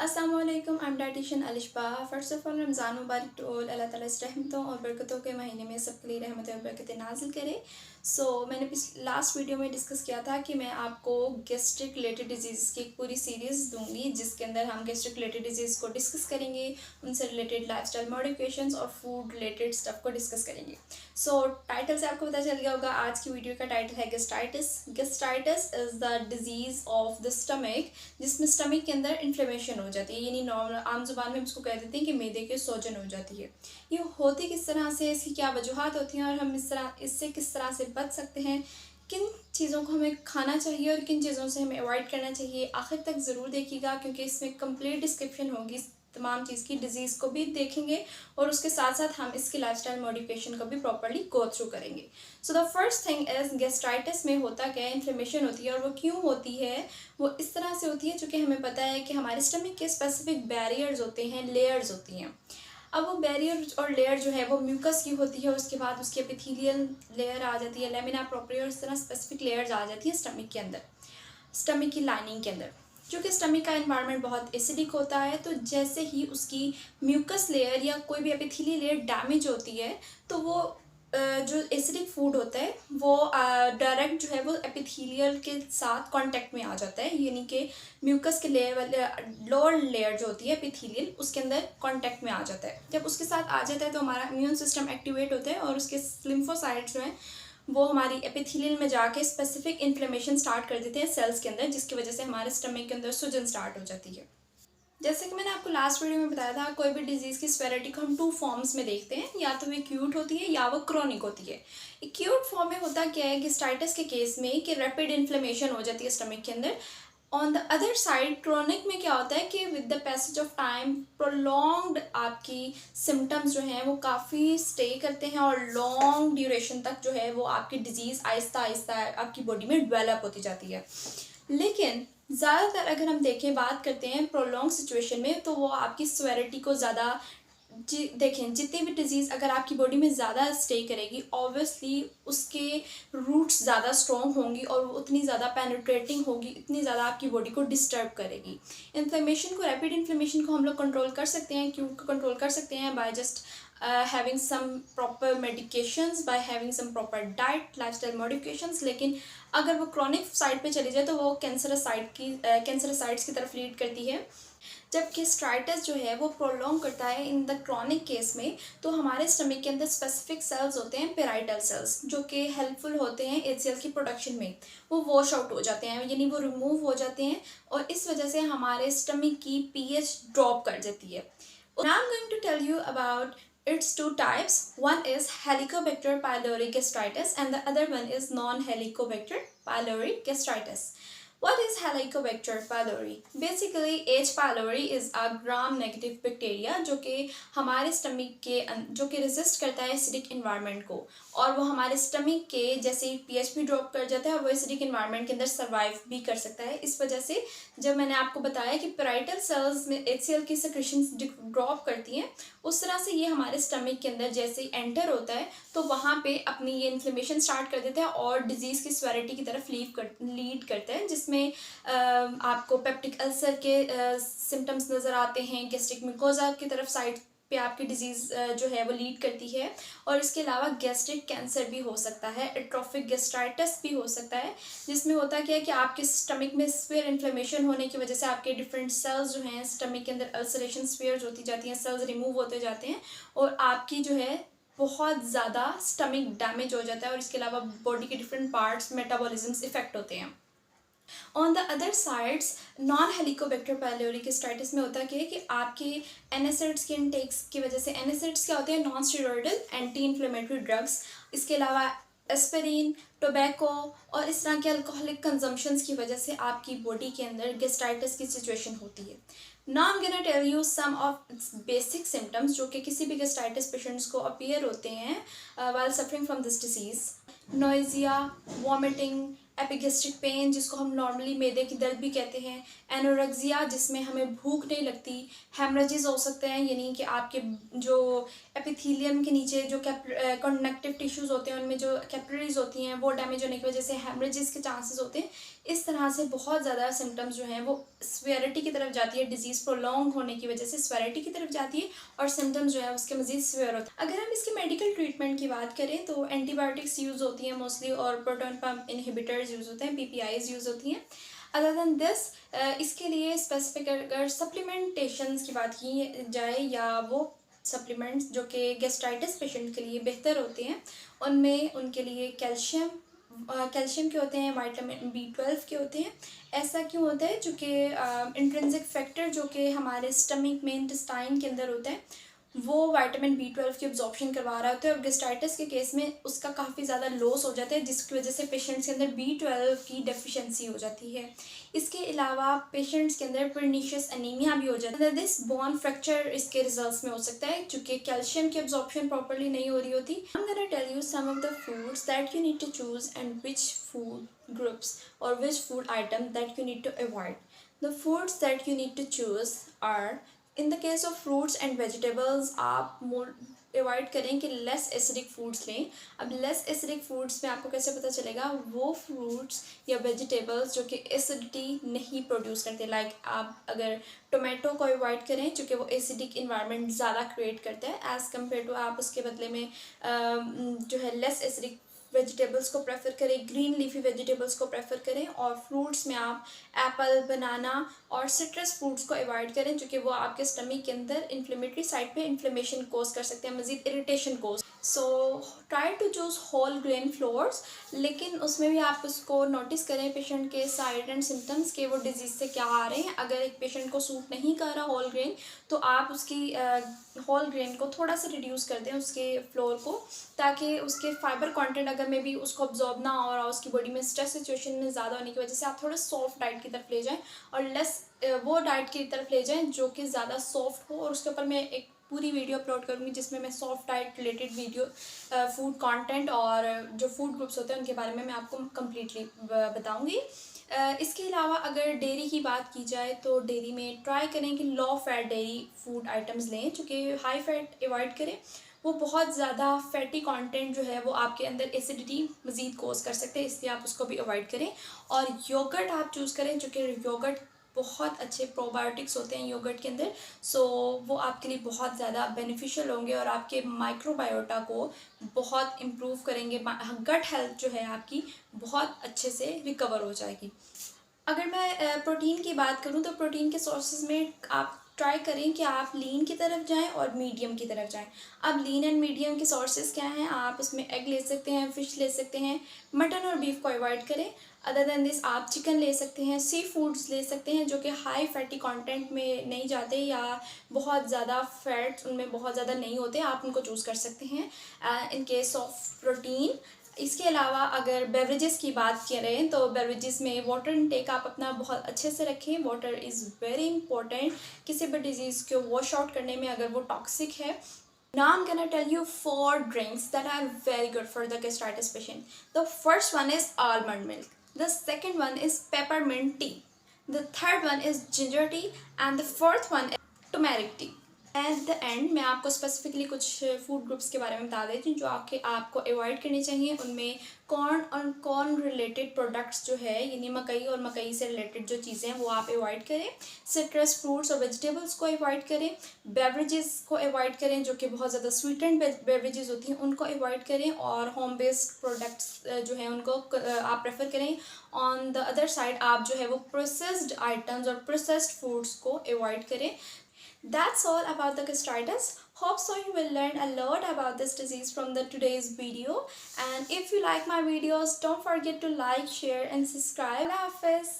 अस्सलाम वालेकुम, I am dietitian Alishba. First of all Ramzan मुबारक टू ऑल। अल्लाह ताला इस रहमतों और बरकतों के महीने में सबके लिए रहमतें और बरकतें नाज़िल करे। मैंने लास्ट वीडियो में डिस्कस किया था कि मैं आपको गैस्ट्रिक रिलेटेड डिजीज़ की एक पूरी सीरीज़ दूंगी, जिसके अंदर हम गैस्ट्रिक रिलेटेड डिजीज़ को डिस्कस करेंगे, उनसे रिलेटेड लाइफस्टाइल मॉडिफिकेशंस और फूड रिलेटेड स्टफ़ को डिस्कस करेंगे। टाइटल से आपको पता चल गया होगा, आज की वीडियो का टाइटल है gastritis. Gastritis is the disease of the stomach, जिसमें स्टमक के अंदर इन्फ्लेमेशन हो जाती है, यानी नॉर्मल आम जुबान में हम इसको कह देते हैं कि मैदे के सोजन हो जाती है। ये होती किस तरह से, इसकी क्या वजूहत होती हैं और हम इससे किस तरह से बच सकते हैं, किन चीज़ों को हमें खाना चाहिए और किन चीज़ों से हमें अवॉइड करना चाहिए, आखिर तक ज़रूर देखिएगा, क्योंकि इसमें कंप्लीट डिस्क्रिप्शन होगी तमाम चीज़ की। डिजीज़ को भी देखेंगे और उसके साथ साथ हम इसकी लाइफस्टाइल मॉडिफिकेशन को भी प्रॉपर्ली गो थ्रू करेंगे। The first thing is, gastritis में होता क्या है, इन्फ्लेमेशन होती है। और वो क्यों होती है, वो इस तरह से होती है, चूँकि हमें पता है कि हमारे स्टमक के स्पेसिफिक बैरियर्स होते हैं, लेयर्स होती हैं। अब वो बैरियर और लेयर जो है वो म्यूकस की होती है, उसके बाद उसकी एपिथेलियल लेयर आ जाती है, लेमिना प्रोप्रिया, और इस तरह स्पेसिफिक लेयर्स आ जाती है स्टमक के अंदर, स्टमक की लाइनिंग के अंदर। क्योंकि स्टमक का एनवायरनमेंट बहुत एसिडिक होता है, तो जैसे ही उसकी म्यूकस लेयर या कोई भी एपिथेलियल लेयर डैमेज होती है, तो वो जो एसिडिक फूड होता है वो डायरेक्ट जो है वो एपिथेलियल के साथ कांटेक्ट में आ जाता है, यानी कि म्यूकस के लेयर वाले लोअर लेयर जो होती है एपिथेलियल, उसके अंदर कांटेक्ट में आ जाता है। जब उसके साथ आ जाता है तो हमारा इम्यून सिस्टम एक्टिवेट होता है और उसके लिम्फोसाइट्स जो हैं वो हमारी एपिथेलियल में जाके स्पेसिफिक इन्फ्लेमेशन स्टार्ट कर देते हैं सेल्स के अंदर, जिसकी वजह से हमारे स्टमक के अंदर सूजन स्टार्ट हो जाती है। जैसे कि मैंने आपको लास्ट वीडियो में बताया था, कोई भी डिजीज़ की स्वेरिटी को हम 2 फॉर्म्स में देखते हैं, या तो वो एक्यूट होती है या वो क्रॉनिक होती है। एक्यूट फॉर्म में होता क्या है, गैस्ट्राइटिस के केस में कि रैपिड इन्फ्लेमेशन हो जाती है स्टमक के अंदर। On the other side chronic में क्या होता है कि with the passage of time prolonged आपकी सिम्टम्स जो हैं वो काफ़ी स्टे करते हैं और लॉन्ग ड्यूरेशन तक जो है वो आपकी डिजीज़ आहिस्ता आहिस्ता आपकी बॉडी में डेवलप होती जाती है। लेकिन ज़्यादातर अगर हम देखें, बात करते हैं प्रोलॉन्ग सिचुएशन में, तो वो आपकी स्वेरिटी को ज़्यादा जी देखें, जितनी भी डिज़ीज़ अगर आपकी बॉडी में ज़्यादा स्टे करेगी, ऑब्वियसली उसके रूट्स ज़्यादा स्ट्रॉन्ग होंगी और वो उतनी ज़्यादा पेनिट्रेटिंग होगी, इतनी ज़्यादा आपकी बॉडी को डिस्टर्ब करेगी। इन्फ्लेमेशन को, रैपिड इन्फ्लेमेशन को हम लोग कंट्रोल कर सकते हैं। क्यों कंट्रोल कर सकते हैं? By just having some proper medications, by having some proper diet, lifestyle modifications। लेकिन अगर वो क्रॉनिक साइड पे चली जाए तो वो कैंसरसाइड्स की तरफ लीड करती है। जबकि गैस्ट्राइटिस जो है वो प्रोलॉन्ग करता है इन द क्रॉनिक केस में, तो हमारे स्टमक के अंदर स्पेसिफिक सेल्स होते हैं, पेराइटल सेल्स, जो कि हेल्पफुल होते हैं HCl की प्रोडक्शन में, वो वॉश आउट हो जाते हैं, यानी वो रिमूव हो जाते हैं, और इस वजह से हमारे स्टमक की pH ड्रॉप कर जाती है। Now I'm going to tell you about its two types. One is Helicobacter pylori gastritis and the other one is non-Helicobacter pylori gastritis. What is Helicobacter pylori? Basically, H. pylori is a gram-negative bacteria जो कि हमारे stomach के जो कि resist करता है acidic environment को, और वो हमारे स्टमक के जैसे pH भी ड्रॉप कर जाता है और वो एसिडिक इन्वायरमेंट के अंदर सर्वाइव भी कर सकता है। इस वजह से जब मैंने आपको बताया कि पेराइटल सेल्स में HCl की सिक्रेशन ड्रॉप करती हैं, उस तरह से ये हमारे स्टमक के अंदर जैसे ही एंटर होता है तो वहाँ पे अपनी ये इन्फ्लेमेशन स्टार्ट कर देता है और डिजीज़ की स्वेरिटी की तरफ लीड करता है, जिसमें आपको पेप्टिक अल्सर के सिम्टम्स नज़र आते हैं, गैस्ट्रिक मिकोजा की तरफ साइड पे आपकी डिजीज़ जो है वो लीड करती है, और इसके अलावा गैस्ट्रिक कैंसर भी हो सकता है, एट्रोफिक गैस्ट्राइटिस भी हो सकता है, जिसमें होता क्या है कि आपके स्टमक में स्फीयर इन्फ्लेमेशन होने की वजह से आपके डिफरेंट सेल्स जो हैं स्टमक के अंदर अल्सरेशन स्फीयर्स होती जाती हैं, सेल्स रिमूव होते जाते हैं और आपकी जो है बहुत ज़्यादा स्टमक डैमेज हो जाता है, और इसके अलावा बॉडी के डिफरेंट पार्ट्स मेटाबॉलिज्म्स इफेक्ट होते हैं। On the other sides, non Helicobacter pylori gastritis में होता क्या है कि आपके एनासिड्स के इनटेक्स की वजह से, एनासिड्स क्या होते हैं? Non steroidal anti inflammatory drugs, इसके अलावा एस्पिरिन, टोबैको और इस तरह के अल्कोहलिक कंजम्पशंस की वजह से आपकी बॉडी के अंदर गैस्ट्राइटिस की सिचुएशन होती है। Now I am gonna tell you some of basic symptoms जो कि किसी भी गैस्ट्राइटिस पेशेंट्स को अपीयर होते हैं while suffering from this disease. Nausea, vomiting, epigastric pain जिसको हम नॉर्मली मैदे की दर्द भी कहते हैं, एनोरेक्सिया जिसमें हमें भूख नहीं लगती, हेमरेजेस हो सकते हैं, यानी कि आपके जो एपिथेलियम के नीचे जो कनेक्टिव टिश्यूज़ होते हैं उनमें जो कैपिलरीज होती हैं वो डैमेज होने की वजह से हेमरेजेस के चांसेस होते हैं। इस तरह से बहुत ज़्यादा सिम्टम्स जो हैं वो स्वेरिटी की तरफ जाती है, डिजीज़ प्रोलॉन्ग होने की वजह से स्वेरिटी की तरफ जाती है और सिम्टम्स जो है उसके मज़ीद स्वेयर होते हैं। अगर हम इसकी मेडिकल ट्रीटमेंट की बात करें तो एंटीबायोटिक्स यूज़ होती हैं मोस्टली और प्रोटॉन पम्प इनहिबिटर्स यूज़ होते हैं, पीपीआईज यूज़ होती हैं। अदर दैन दिस इसके लिए स्पेसिफिक अगर सप्लीमेंटेशंस की बात की जाए या वो सप्लीमेंट्स जो कि गेस्ट्राइटिस पेशेंट के लिए बेहतर होते हैं, उनमें उनके लिए कैल्शियम के होते हैं, विटामिन B12 के होते हैं। ऐसा क्यों होता है? चूँकि इंट्रिंसिक फैक्टर जो कि हमारे स्टमक में इंटेस्टाइन के अंदर होता है वो विटामिन B12 की एब्जॉर्प्शन करवा रहा होता है और गेस्ट्राइटिस के केस में उसका काफ़ी ज़्यादा लॉस हो जाता है, जिसकी वजह से पेशेंट्स के अंदर B12 की डेफिशिएंसी हो जाती है। इसके अलावा पेशेंट्स के अंदर परनीशियस एनीमिया भी हो जाता है। दिस बोन फ्रैक्चर इसके रिजल्ट्स में हो सकता है, चूँकि कैल्शियम की एब्जॉर्प्शन प्रॉपर्ली नहीं हो रही होती। I am gonna tell you some of the foods that you need to choose and which food groups or which food item that you need to avoid. The foods that you need to choose are, in the case of fruits and vegetables, आप मोर avoid करें कि less acidic foods लें। अब less acidic foods में आपको कैसे पता चलेगा? वो फ्रूट्स या वेजिटेबल्स जो कि एसिडिटी नहीं प्रोड्यूस करते। लाइक आप अगर टोमेटो को अवॉइड करें चूँकि वो एसिडिक इन्वायरमेंट ज़्यादा क्रिएट करता है, एज़ कम्पेयर टू आप उसके बदले में जो है लेस एसिडिक वेजिटेबल्स को प्रेफर करें, ग्रीन लीफी वेजिटेबल्स को प्रेफर करें। और फ्रूट्स में आप एप्पल, बनाना और सिट्रस फ्रूट्स को अवॉइड करें क्योंकि वो आपके स्टमक के अंदर इन्फ्लेमेटरी साइड पे इन्फ्लेमेशन कोज कर सकते हैं, मज़ीद irritation cause. So try to choose whole grain flours, लेकिन उसमें भी आप उसको नोटिस करें पेशेंट के साइड एंड सिम्टम्स के वो डिजीज़ से क्या आ रहे हैं। अगर एक पेशेंट को सूट नहीं कर रहा होल ग्रेन तो आप उसकी होल ग्रेन को थोड़ा सा रिड्यूस कर दें उसके फ्लोर को, ताकि उसके फाइबर कंटेंट अगर मे बी उसको अब्जॉर्ब ना हो रहा, उसकी बॉडी में स्ट्रेस सिचुएशन में ज़्यादा होने की वजह से आप थोड़ा सॉफ्ट डाइट की तरफ ले जाएं और लेस वो डाइट की तरफ ले जाएं जो कि ज़्यादा सॉफ्ट हो। और उसके ऊपर मैं एक पूरी वीडियो अपलोड करूँगी जिसमें मैं soft diet related video, food content और जो फूड ग्रुप्स होते हैं उनके बारे में मैं आपको कम्प्लीटली बताऊँगी। इसके अलावा अगर डेयरी की बात की जाए तो डेयरी में ट्राई करें कि low fat dairy food items लें, चूँकि हाई फैट अवॉइड करें। वो बहुत ज़्यादा फैटी कंटेंट जो है वो आपके अंदर एसिडिटी मज़ीद कोज कर सकते हैं, इसलिए आप उसको भी अवॉइड करें। और योगर्ट आप चूज़ करें चूँकि योगर्ट बहुत अच्छे प्रोबायोटिक्स होते हैं योगर्ट के अंदर, सो वो आपके लिए बहुत ज़्यादा बेनिफिशियल होंगे और आपके माइक्रोबायोटा को बहुत इम्प्रूव करेंगे। गट हेल्थ जो है आपकी बहुत अच्छे से रिकवर हो जाएगी। अगर मैं प्रोटीन की बात करूं तो प्रोटीन के सोर्सेज में आप ट्राई करें कि आप लीन की तरफ जाएं और मीडियम की तरफ जाएं। अब लीन एंड मीडियम के सोर्सेज क्या हैं? आप उसमें एग ले सकते हैं, फ़िश ले सकते हैं, मटन और बीफ को अवॉइड करें। अदर दैन दिस आप चिकन ले सकते हैं, सी फूड्स ले सकते हैं जो कि हाई फैटी कंटेंट में नहीं जाते या बहुत ज़्यादा फैट उनमें बहुत ज़्यादा नहीं होते, आप उनको चूज़ कर सकते हैं इन केस ऑफ प्रोटीन। इसके अलावा अगर बेवरेजेस की बात करें तो बेवरेजेस में वाटर इनटेक आप अपना बहुत अच्छे से रखें। वाटर इज़ वेरी इंपॉर्टेंट किसी भी डिजीज़ को वॉश आउट करने में अगर वो टॉक्सिक है। Now I'm gonna tell you 4 drinks that are very good for the gastritis patient. The first one is almond milk. The second one is peppermint tea. The third one is ginger tea. And the fourth one is turmeric tea. At the end मैं आपको specifically कुछ food groups के बारे में बता देती हूँ जो आपको अवॉइड करनी चाहिए। उनमें कॉर्न और कॉर्न रिलेटेड प्रोडक्ट्स जो है यानी मकई और मकई से रिलेटेड जो चीज़ें हैं वो आप अवॉइड करें। सिट्रस फ्रूट्स और वेजिटेबल्स को अवॉइड करें। बेवरेजेस को अवॉइड करें जो कि बहुत ज़्यादा स्वीटेंड बेवरेजेस होती हैं उनको अवॉइड करें। और होम बेस्ड प्रोडक्ट्स जो हैं उनको आप प्रेफर करें। ऑन द अदर साइड आप जो है वो प्रोसेस्ड आइटम्स और प्रोसेस्ड फूड्स को अवॉइड करें। That's all about the gastritis. Hope so you will learn a lot about this disease from the today's video. And if you like my videos, don't forget to like, share and subscribe. Allah Hafiz.